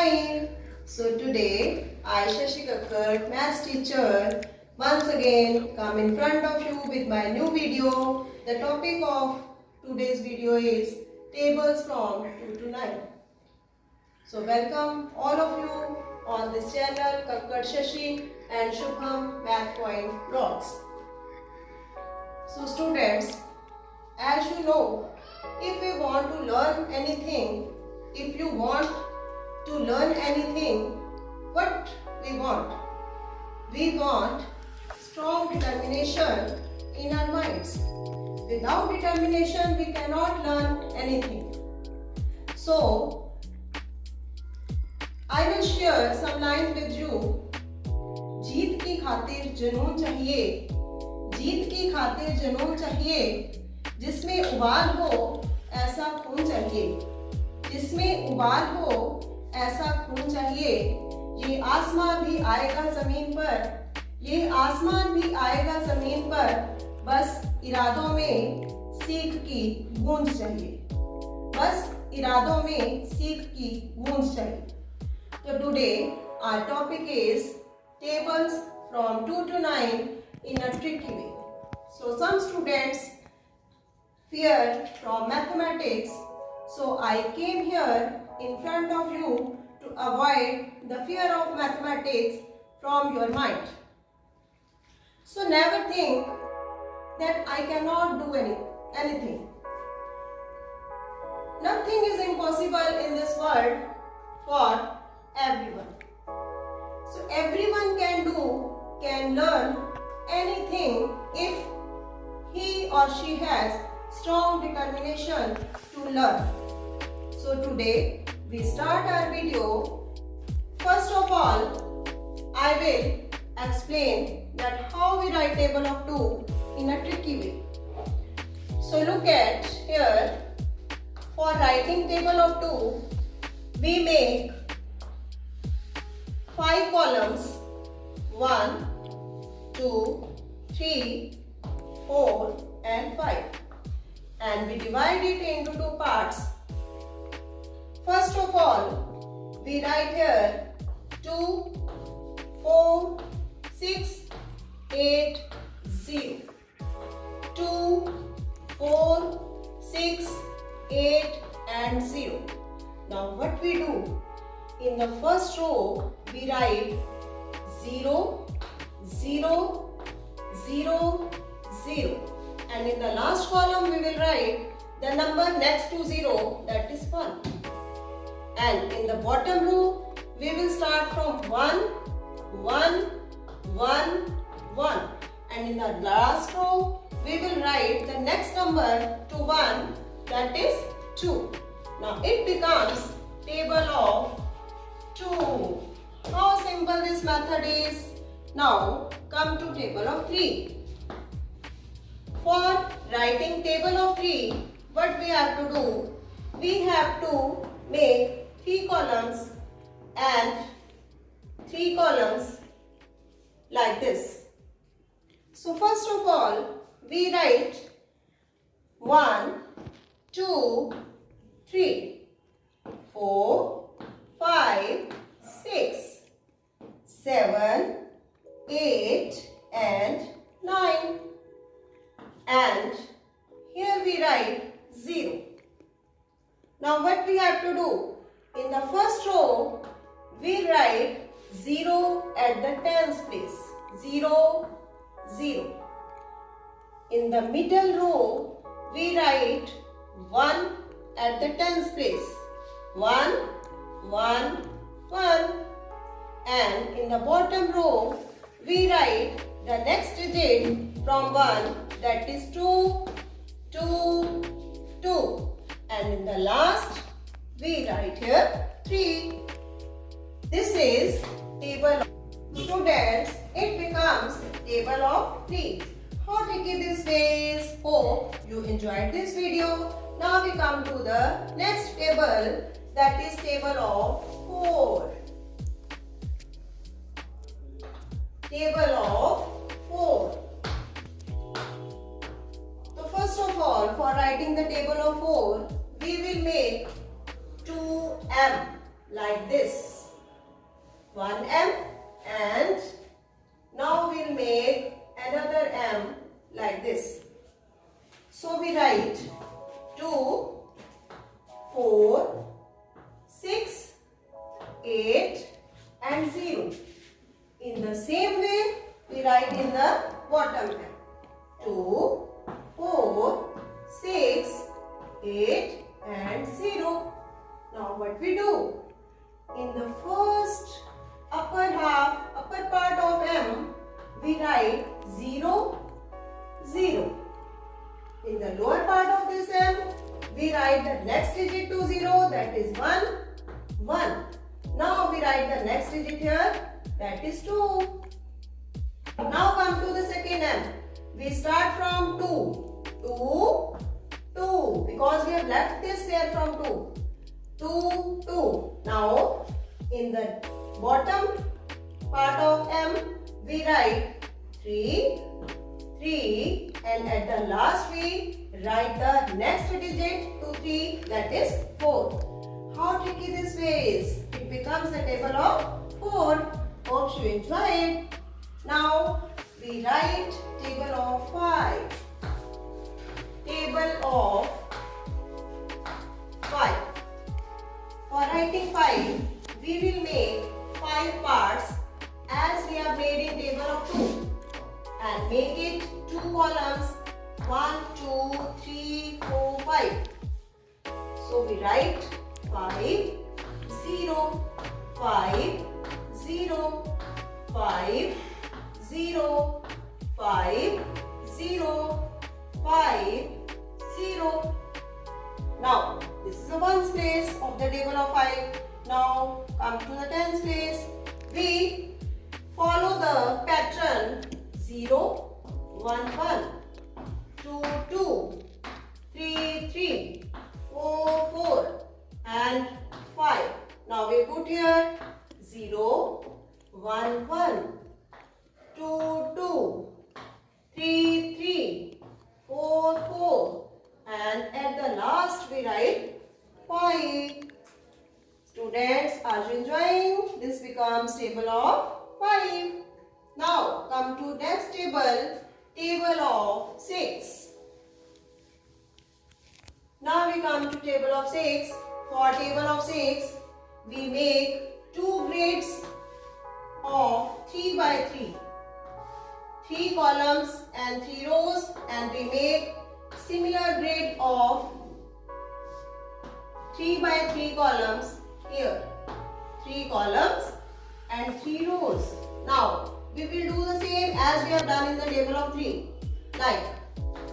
9. So today I, Shashi Kakkad, maths teacher, once again come in front of you with my new video. The topic of today's video is tables from 2 to 9. So welcome all of you on this channel, Kakkad Shashi and Shubham Math Point Vlogs. So students, as you know, if we want to learn anything, what we want? We want strong determination in our minds. Without determination, we cannot learn anything. So, I will share some lines with you. जीत की खातिर जुनून चाहिए, जीत की खातिर जुनून चाहिए, जिसमें उबाल हो ऐसा खून चाहिए, जिसमें उबाल हो ऐसा खून चाहिए। ये आसमान भी आएगा जमीन पर, ये आसमान भी आएगा जमीन पर, बस इरादों में सीख की गूंज चाहिए, बस इरादों में सीख की गूंज चाहिए। So today our topic is tables from 2 to 9 in a tricky way. So some students fear from mathematics, so I came here in front of you to avoid the fear of mathematics from your mind. So never think that I cannot do anything. Nothing is impossible in this world for everyone. So everyone can learn anything if he or she has strong determination to learn. So today we start our video. First of all, I will explain that how we write table of 2 in a tricky way. So look at here. For writing table of 2, we make 5 columns, 1, 2, 3, 4 and 5, and we divide it into 2 parts. First of all, we write here 2, 4, 6, 8, 0. 2, 4, 6, 8 and 0. Now what we do? In the first row, we write 0, 0, 0, 0. And in the last column, we will write the number next to 0, that is 1. And in the bottom row, we will start from 1, 1, 1, 1. And in the last row, we will write the next number to 1, that is 2. Now it becomes table of 2. How simple this method is. Now come to table of 3. For writing table of 3, what we have to do? We have to make 3 columns and 3 columns like this. So first of all, we write 1, 2, 3, 4, 5, 6, 7, 8 and 9. And here we write 0. Now what we have to do? In the first row, we write 0 at the tens place. 0, 0. In the middle row, we write 1 at the tens place. 1, 1, 1. And in the bottom row, we write the next digit from 1, that is 2, 2, 2. And in the last, we write here 3. This is table of students. It becomes table of 3. How tricky this is. Hope you enjoyed this video. Now we come to the next table, that is table of 4. Table of 4. So first of all, for writing the table of 4, we will make 2m like this. 1m, and now we'll make another m like this. So we write 2, 4, 6, 8 and 0. In the same way, we write in the bottom m. 2, 4, 6, 8 and 0. Now what we do? In the first upper part of m, we write 0, 0. In the lower part of this m, we write the next digit to 0, that is 1, 1. Now we write the next digit here, that is 2. Now come to the second m. We start from 2, 2, 2, because we have left this here from 2. 2, 2. Now, in the bottom part of m, we write 3, 3, and at the last we write the next digit to 3, that is 4. How tricky this way is? It becomes a table of 4. Hope you enjoy it. Now, we write table of 5. Table of 5. For writing 5, we will make 5 parts as we have made in table of 2 and make it 2 columns 1, 2, 3, 4, 5. So we write 5, 0, 5, 0, 5, 0, 5, 0, 5, 0. Now, this is the ones place of the table of 5. Now, come to the tens place. We follow the pattern 0, 1, 1, 2, 2, 3, 3, 4, 4 and 5. Now, we put here 0, 1, 1, 2, 2, 3, 3, 4, 4 and at the last we write 5. Students, are you enjoying? This becomes table of 5. Now come to next table, table of 6. Now we come to table of 6. For table of 6, we make 2 grids of 3 by 3. 3 columns and 3 rows, and we make similar grid of 3 by 3 columns here. 3 columns and 3 rows. Now we will do the same as we have done in the table of 3. Like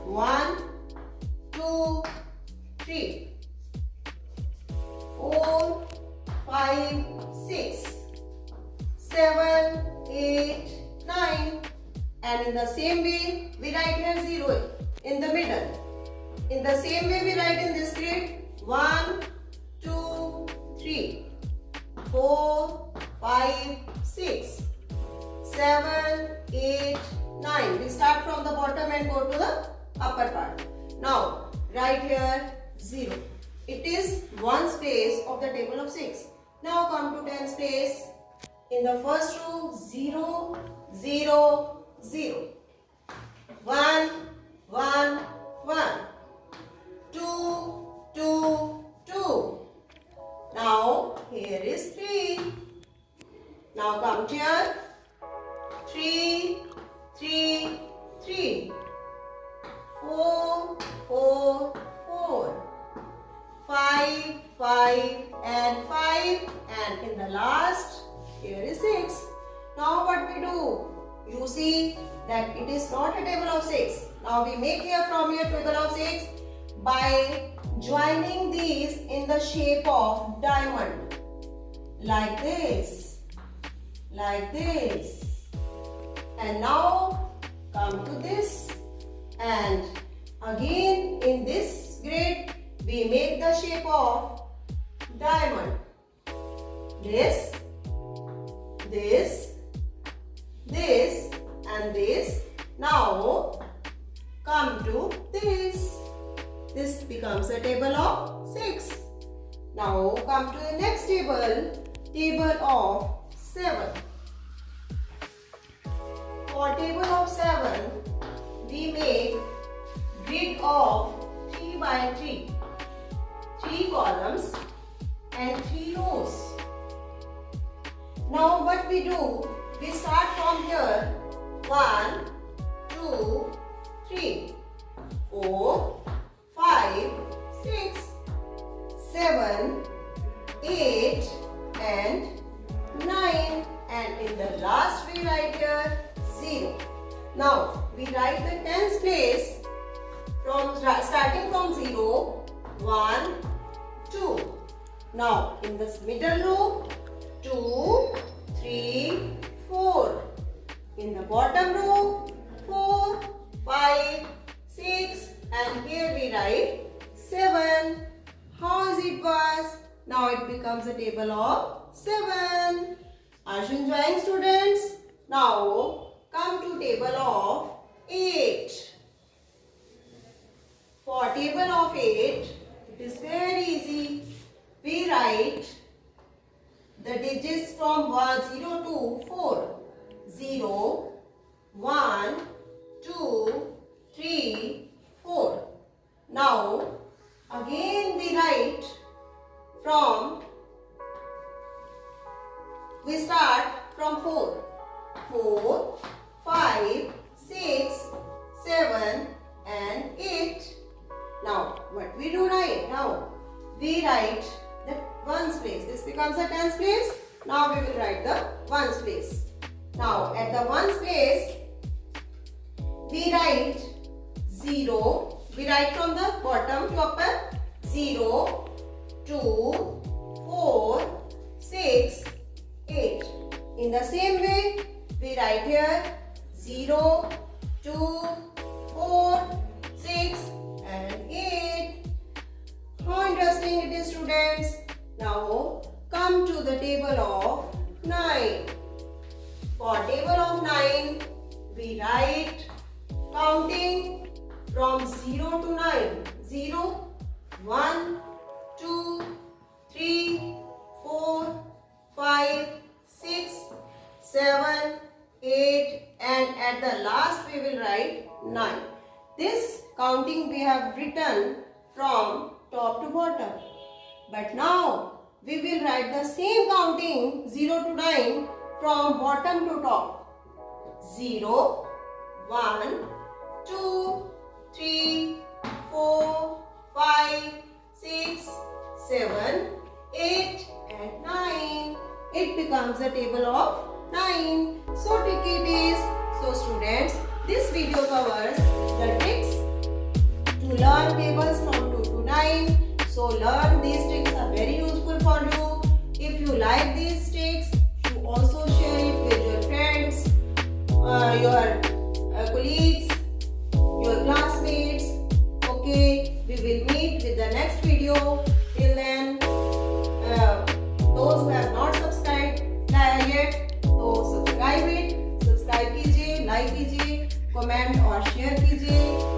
1, 2, 3, 4, 5, 6, 7, 8, 9. And in the same way, we write here 0 in the middle. In the same way, we write in this grid 1, 2, 3, 4, 5, 6, 7, 8, 9. We start from the bottom and go to the upper part. Now, write here 0. It is ones place of the table of 6. Now come to tens place. In the first row, 0, 0, 0. 1, 1, 1. 2, 2, 2. Now here is 3. Now count here. 3, 3, 3. 4, 4, 4. 5, 5 and 5. And in the last, here is 6. Now what we do? You see that it is not a table of 6. Now we make here from here table of 6 by joining these in the shape of diamond. Like this. Like this. And now come to this. And again in this grid we make the shape of diamond. This, this, this and this. Now come to this. This becomes a table of 6. Now come to the next table, table of 7. For table of 7, we make grid of 3 by 3. 3 columns and 3 rows. Now what we do, we start from here. 1, 2, 3, 4, 5, 6, 7, 8 and 9, and in the last we write here 0. Now we write the tens place from starting from 0, 1, 2. Now in this middle row 2, 3, 4. In the bottom row 4, 5, 6, and here we write 7. How is it was? Now it becomes a table of 7. Are you enjoying, students? Now come to table of 8. For table of 8, it is very easy. We write the digits from 0 to 4. 0, 1, 2, 3, 4. Now again we write we start from 4. 4, 5, 6, 7 and 8. Now what we do right now? We write the ones place. This becomes a tens place. Now we will write the ones place. Now at the ones place we write 0. We write from the bottom to upper. 0, 2, 4, 6, 8. In the same way we write here 0, 2, 4, 6 and 8. How interesting it is, students. Now come to the table of 9. For table of 9 we write counting from 0 to 9. 0, 1, 2, 3, 4, 5, 6, 7, 8 and at the last we will write 9. This counting we have written from top to bottom. But now we will write the same counting 0 to 9 from bottom to top. 0, 1, 2, 3, 4, 5, 6, 7, 8 and 9. It becomes a table of 9. So tricky it is. So students, this video covers the tricks to learn tables from 2 to 9. So learn these tricks are very useful for you. If you like these tricks, you also share it with your friends, your colleagues, your classmates. Okay, we will meet with the next video. Till then, those who have not subscribed yet, so subscribe कीजिए, like कीजिए, comment और share कीजिए.